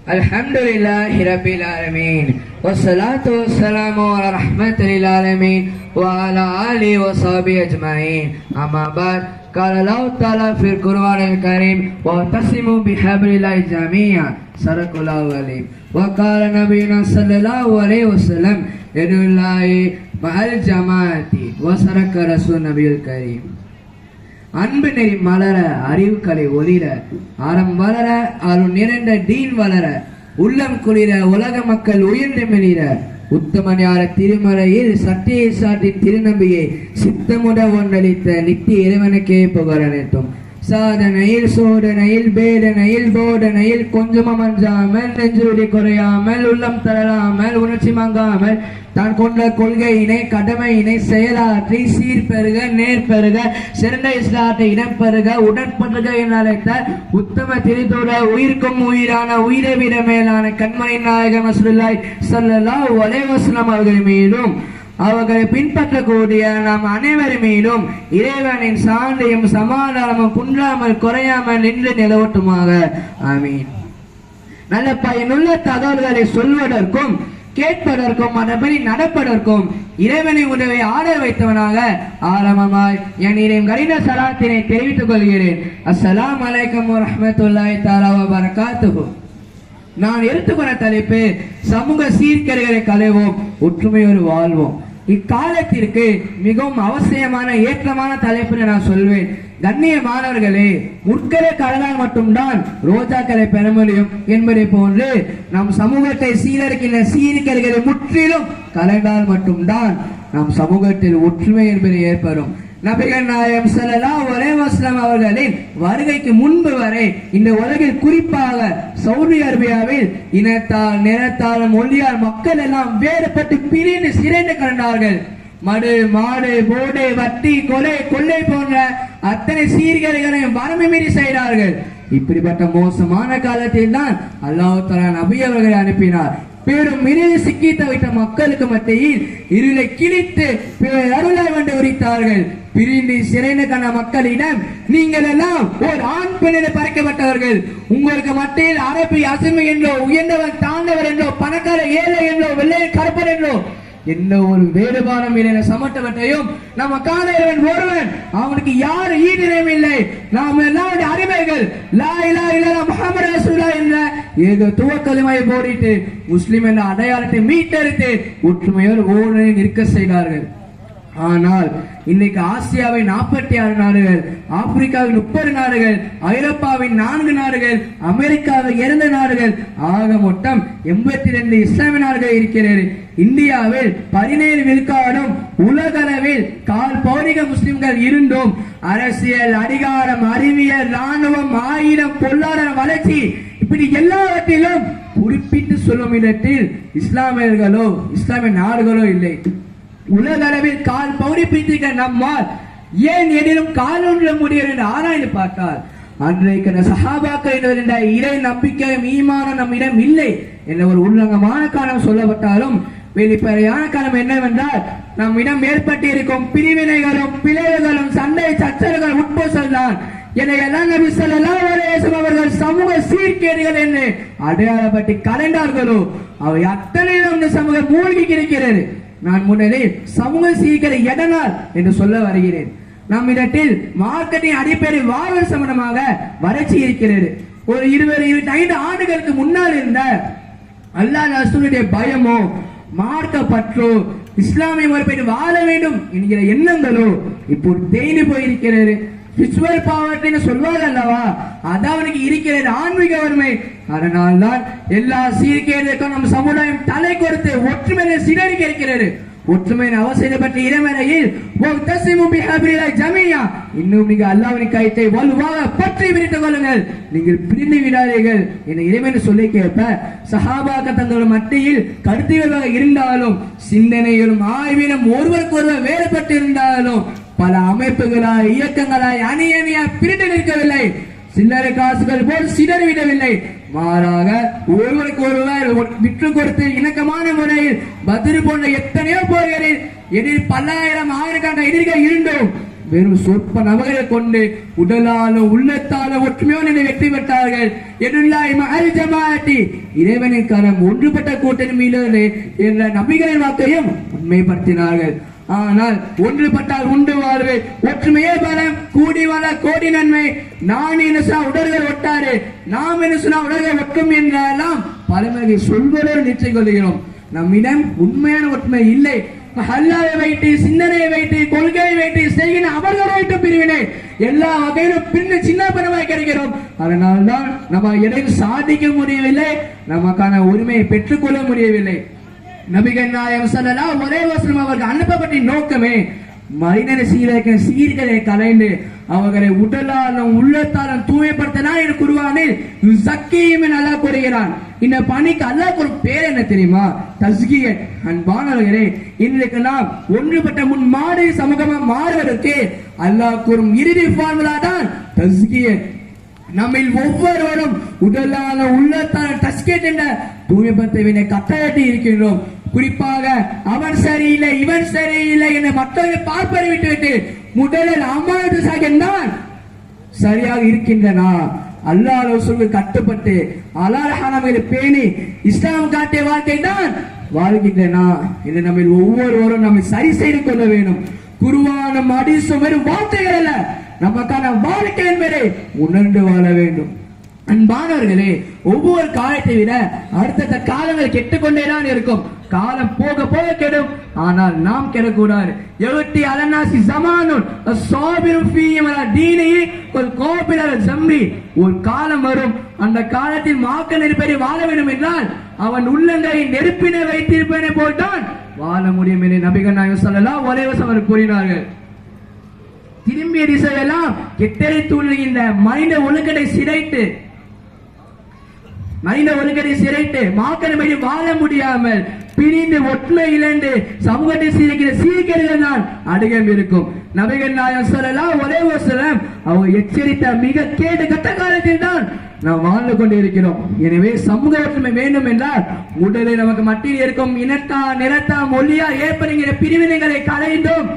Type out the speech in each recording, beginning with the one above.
Alhamdulillahi Rabbil Alameen Wassalatu wassalamu ala rahmatil alamin wa ala alihi wa sahbihi ajma'in. Amma ba'd. Qala Allah Ta'ala fil Qur'an al-Karim wa tasimu bihablillahi jami'an. Sadaqallahu alim. Wa qala nabiyuna sallallahu alayhi wa sallam yadullahi ma'al jama'ati wa saraka rasul nabiyul karim. அன்பு நெறி மலர, அறிவுக்கலை ஒளிர, அறம் வளர, அருள் நிறைந்த தீன் வளர, உள்ளம் குளிர, உலக மக்கள் உயர்ந்து மெளிர, உத்தமஞான திருமலையில் சத்தியை சாட்டி திருநம்பியை சித்தமுட ஒன்றளித்த நித்திய இறைவனுக்கே புகழனைத்தும். சாதனையில் சோதனையில் வேதனையில் போதனையில் கொஞ்சமும் அஞ்சாமல், நெஞ்சுருடி குறையாமல், உள்ளம் தளராமல், உணர்ச்சி மங்காமல், தான் கொண்ட கொள்கையினை கடமையினை செயலாற்றி சீர்பெருக நேர்பெருக சிறந்த இஸ்லாத்தை இடம்பெருக உடற்பெருக என அழைத்த உத்தம திருத்தோட உயிர்க்கும் உயிரான உயிரை விட மேலான கண்மணி நாயகம் ரசூலுல்லாஹி ஸல்லல்லாஹு அலைஹி வஸல்லம் அவர்கள் மீதும் அவர்களை பின்பற்றக்கூடிய நாம் அனைவரும் மீதும் இறைவனின் சாந்தியும் சமாதானமும் குன்றாமல் குறையாமல் நின்று நிலவட்டுமாக. ஆமீன். நல்ல பயனுள்ள தகவல்களை சொல்வதற்கும் கேட்பதற்கும் அதன்படி நடப்பதற்கும் இறைவனை உதவி ஆட வைத்தவனாக ஆரம்பமாய் என் இறைவன் கடின சலாத்தினை தெரிவித்துக் கொள்கிறேன். அஸ்ஸலாமு அலைக்கும் வரஹ்மத்துல்லாஹி தஆலா வ பரகாத்துஹு. நான் எடுத்துக்கொண்ட தலைப்பு சமூக சீர்கேடுகளை களைவோம், ஒற்றுமையோடு வாழ்வோம். இக்காலத்திற்கு மிகவும் அவசியமான ஏற்றமான தலைப்பு நான் சொல்வேன். கண்ணியமானவர்களே, முற்களை கலந்தால் மட்டும்தான் ரோஜாக்களை பெற முடியும் என்பதை போன்று நம் சமூகத்தை சீரழிக்கின்ற சீர்கேடுகளை முற்றிலும் கலந்தால் மட்டும்தான் நம் சமூகத்தில் ஒற்றுமை என்பது ஏற்படும். நபிகள் நாயகம் ஸல்லல்லாஹு அலைஹி வஸல்லம் அவர்களின் வருகைக்கு முன்பு வரை இந்த உலகில் குறிப்பாக சவுதி அரேபியாவில் இனத்தால் நிறத்தால் மொழியால் மக்கள் எல்லாம் வேறுபட்டு பிரிந்து சிறைந்து கிடந்தார்கள். மடு மாடு போதை வட்டி கொலை கொள்ளை போன்ற அத்தனை சீர்கேடுகளையும் வரம்பு மீறி செய்தார்கள். இப்படிப்பட்ட மோசமான காலத்தில் தான் அல்லாஹ் தஆலா நபி அவர்களை அனுப்பினார். பெரும் இருளில் சிக்கி தவித்த மக்களுக்கு மத்தியில் இருளை கிழித்து அருளாய் வந்து உரித்தார்கள். பிரிந்து சிறைந்து கண்ட மக்களிடம் நீங்கள் எல்லாம் ஒரு ஆண் பெண்ணில் பறைக்கப்பட்டவர்கள், உங்களுக்கு மத்தியில் அரபி அசுமை என்றோ உயர்ந்தவர் தாழ்ந்தவர் என்றோ பணக்கார ஏழை என்றோ வெள்ளை கருப்பர் என்றோ எந்த ஒரு வேறுபாடும் இல்லை. சமட்டவற்றையும் நம்ம காலைவன் ஒருவன், அவனுக்கு யாரு ஈடிணையும் இல்லை. நாம் எல்லாம் அடிமைகள். லா இலாஹ இல்லல்லாஹ் முஹம்மது ரசூலுல்லாஹ் என்ற ஏக துவக்கலிமையை போடிட்டு முஸ்லிம் என்ற அடையாளத்தை மீட்டெடுத்து ஒற்றுமையோடு ஓடனை நிற்க செய்தார்கள். ஆனால் இன்னைக்கு ஆசியாவின் 46 நாடுகள், ஆப்பிரிக்காவின் 30 நாடுகள், ஐரோப்பாவின் 4 நாடுகள், அமெரிக்காவில் 2 நாடுகள், ஆக மொத்தம் 82 இஸ்லாமிய நாடுகள் இருக்கிறது. இந்தியாவில் 17 விழுக்காடும் உலகளவில் கால் பௌதிக முஸ்லிம்கள் இருந்தும் அரசியல், அதிகாரம், அறிவியல், ராணுவம், ஆயுதம், பொருளாதார வளர்ச்சி இப்படி எல்லாவற்றிலும் குறிப்பிட்டு சொல்லும் இடத்தில் இஸ்லாமியர்களோ இஸ்லாமிய நாடுகளோ இல்லை. உலக அளவில் கால் பௌடி பிடிக்க நம்மால் ஏன் எதிலும் கால் ஒன்ற முடியும் என்று ஆராய்ந்து பார்த்தால் அன்றைக்கு சஹாபாக்கள் என்ற இறை நம்பிக்கையும் ஈமானும் நம்மிடம் இல்லை என்ற ஒரு உள்ளங்கமான காரணம் சொல்லப்பட்டாலும் வெளிப்படையான காரணம் என்னவென்றால் நம்மிடம் ஏற்பட்டு இருக்கும் பிரிவினைகளும் பிளவுகளும் சண்டை சச்சரவுகள் உட்போசல் தான். எதையெல்லாம் நபி ஸல்லல்லாஹு அலைஹி வஸல்லம் அவர்கள் சமூக சீர்கேடுகள் என்று அடையாளப்பட்டு கலைந்தார்களோ அவை அத்தனை இந்த சமூகம் மூழ்கி இருக்கிறது. நான் முதலில் சமூக சீர்கேடு எதனால் என்று சொல்ல வருகிறேன். நம்மிடத்தில் மார்க்கெட்டிங் அடிப்படை வாழ்வல் சம்பந்தமாக வறட்சி இருக்கிறது. ஒரு 20-25 ஆண்டுகளுக்கு முன்னால் இருந்த அல்லாஹ் ரசூலுடைய பயமோ மார்க்க பற்றோ இஸ்லாமிய முறைப்படி வாழ வேண்டும் என்கிற எண்ணங்களோ இப்போது தேய்ந்து போயிருக்கிறது. ஸ்பிரிச்சுவல் பாவர்ட்டின்னு சொல்வாங்க அல்லவா, அது அவனுக்கு இருக்கிறது, ஆன்மீக வறுமை. அதனால்தான் எல்லா சீர்கேடுக்கும் நம் சமுதாயம் தலை கொடுத்து ஒற்றுமையை சிதறிக்க இருக்கிறது. ஒற்றுமையின் அவசியம் பற்றி இறைவனையில் இன்னும் நீங்க அல்லாஹ்வின் கைத்தை வலுவாக பற்றி விரித்துக் கொள்ளுங்கள், நீங்கள் பிரிந்து விடாதீர்கள் என இறைவன் சொல்லி கேட்ப சஹாபாக்கள் தங்களோட மத்தியில் கருத்துகளாக இருந்தாலும் சிந்தனையிலும் ஆய்விலும் ஒருவருக்கு ஒருவர் வேறுபட்டு இருந்தாலும் பல அமைப்புகளாய் இயக்கங்களாய் அணி அணியாய் பிரிந்து நிற்கவில்லை. சில்லறை காசுகள் போல் சிதறிவிடவில்லை. மாறாக ஒருவருக்கு ஒருவர் விற்று கொடுத்து இணக்கமான முறையில் பத்ர் போன்ற எத்தனையோ போர்களில் எதிர் பல்லாயிரம் ஆயிரக்கணக்கான எதிரிகள் இருந்தோம். வெறும் சொற்ப நபர்களை கொண்டு உடலாலும் உள்ளத்தாலும் ஒற்றுமையோடு வெற்றி பெற்றார்கள். இறைவனின் கரம் ஒன்றுபட்ட கூட்டணி மீது என்ற நபிகளின் வாக்கையும் உண்மைப்படுத்தினார்கள். ஆனால் ஒன்றுபட்டால் உண்டு வாழ்வு, ஒற்றுமையே பலம், கூடி வாழ கோடி நன்மை. நான் என்ன சொன்னா உடல்கள் ஒட்டாரு, நாம் என்ன சொன்னா உடல்கள் ஒட்டும் என்றெல்லாம் பலமுறை சொல்வதோடு நிச்சயம் கொள்கிறோம். நம்மிடம் உண்மையான ஒற்றுமை இல்லை. அல்லாஹ்வை வைத்து, சிந்தனையை வைத்து, கொள்கையை வைத்து செய்கிற அவர்களை வைத்து பிரிவினை எல்லா வகையிலும் பின்னு சின்ன பணமாய் கிடைக்கிறோம். அதனால்தான் நம்ம எதையும் சாதிக்க முடியவில்லை, நமக்கான உரிமையை பெற்றுக்கொள்ள முடியவில்லை. நபிகள் நாயகம் ஸல்லல்லாஹு அலைஹி வஸல்லம் அவர்கள் அனுப்பப்பட்ட நோக்கமே மனிதனை சீர்களை கலைந்து அவர்களை உடலாலும் உள்ளத்தாலும் தூய்மைப்படுத்தினார் என்று குர்ஆனில் யுஸக்கிஹிம் என அல்லாஹ் கூறுகிறான். இந்த பணிக்கு அல்லாஹ் ஒரு பேர் என்ன தெரியுமா? தஸ்கியத். அன்பானவர்களே, இன்றைக்கு நாம் ஒன்றுபட்ட முன் மாறி சமூகமா மாறுவதற்கு அல்லாஹ் கூறும் இறுதி ஃபார்முலா தான் தஸ்கியத். நம்மில் ஒவ்வொருவரும் உடலான உள்ளத்தான தஸ்கியத் என்ற தூய்மைப்படுத்த கட்டாயத்தை இருக்கின்றோம். குறிப்பாக அவன் சரியில்லை, இவன் சரியில்லை என மற்றவர்களை பார்ப்பதை விட்டுவிட்டு முதலில் அம்மாவது சாகின்றான் சரியாக இருக்கின்றனா, அல்லாஹ் ரசூலுக்கு கட்டுப்பட்டு அல்லாஹ்வை பேணி இஸ்லாம் காட்டிய வாழ்க்கை தான் வாழ்கின்றனா என்று நம்ம ஒவ்வொருவரும் நம்மை சரி செய்து கொள்ள வேண்டும். குர்ஆனும் ஹதீஸும் வெறும் வார்த்தைகள் அல்ல, நமக்கான வாழ்க்கை என்பதை உணர்ந்து வாழ வேண்டும். அன்பானவர்களே, ஒவ்வொரு காலத்தை விட அடுத்த காலங்கள் கெட்டுக்கொண்டேதான் இருக்கும். காலம் போக போக கெடும், ஆனால் நாம் கெடக்கூடாது. எழுத்தி அலநாசி ஜமானுன் அஸ்ஸாபிரு ஃபீஹி அலா தீனிஹி வல் காபில் அலா ஜம்ரி. ஒரு காலம் வரும், அந்த காலத்தில் மாக்க நெருப்பை வாழ வேண்டும் என்றால் அவன் உள்ளங்களை நெருப்பினை வைத்திருப்பதை போல்தான் வாழ முடியும் என்று நபிகள் நாயகம் ஸல்லல்லாஹு அலைஹி வஸல்லம் கூறினார்கள். திரும்பிய திசையெல்லாம் கெட்டரை தூண்டுகின்ற மனித ஒழுக்கத்தை சிரைட்டு மாக்கணபடி வாழ முடியாமல் பிரிந்து ஒற்றுமை இழந்து சமூகத்தை சீர்கிற சீர்கேடுகள் தான் அதிகம் இருக்கும். நபிகள் நாயகம் ஸல்லல்லாஹு அலைஹி வஸல்லம் அவங்க எச்சரித்த மிக கேடு கட்ட காலத்தில் தான் நாம் வாழ்ந்து கொண்டிருக்கிறோம். எனவே சமூக ஒற்றுமை வேண்டும் என்றால் முதலில் நமக்கு மத்தியில் இருக்கும் இனத்தா நிறத்தா மொழியா ஏற்படுகிற பிரிவினைகளை களைந்தோம்.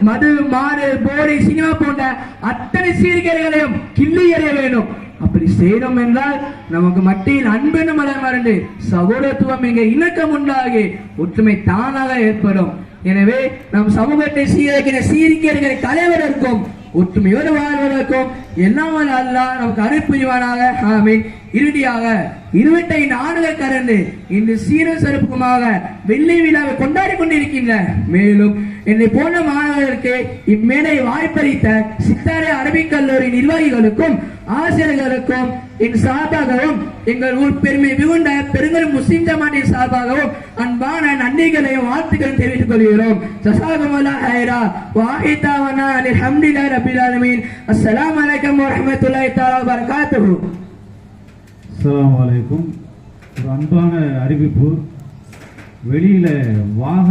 மது மாறு போதை சினிமா போன்ற அத்தனை சீர்கேடுகளையும் கிள்ளி எறிய வேண்டும். அப்படி செய்தோம் என்றால் நமக்கு மத்தியில் அன்பெனும் மலர் மறந்து சகோதரத்துவம் எங்க இணக்கம் உண்டாகி ஒற்றுமை தானாக ஏற்படும். எனவே நம் சமூகத்தை சீர்கேடுகளை களைவதற்கும் ஒற்றுமையோடு வாழ்வதற்கும் எல்லாம் அல்லாஹ் நமக்கு அருள் புரிவானாக. ஆமீன். இறுதியாக 25 ஆண்டுகள் கடந்து இன்று சீரும் சிறப்புமாக வெள்ளி விழாவை கொண்டாடி கொண்டிருக்கின்ற மேலும் என்னை போன்ற மாணவர்களுக்கு இம்மேடை வாய்ப்பளித்த சித்தாரை அரபிக் கல்லூரி நிர்வாகிகளுக்கும் ஆசிரியர்களுக்கும் என் சார்பாகவும் எங்கள் ஊர் பெருமை மிகுந்த பெருங்கல் முஸ்லிம் ஜமாத்தின் சார்பாகவும் அன்பான நன்றிகளையும் வாழ்த்துக்களையும் தெரிவித்துக் கொள்கிறோம். ஜஸாகுமுல்லாஹ் ஹைரா வ ஆஹிதாவனா அல்ஹம்துலில்லாஹி ரப்பில் ஆலமீன். அஸ்ஸலாமு அலைக்கும் வ ரஹ்மத்துல்லாஹி தஆலா வ பரகாத்துஹு. அஸ்ஸலாமு அலைக்கும். ஒரு அன்பான அறிவிப்பு. வெளியில வாகன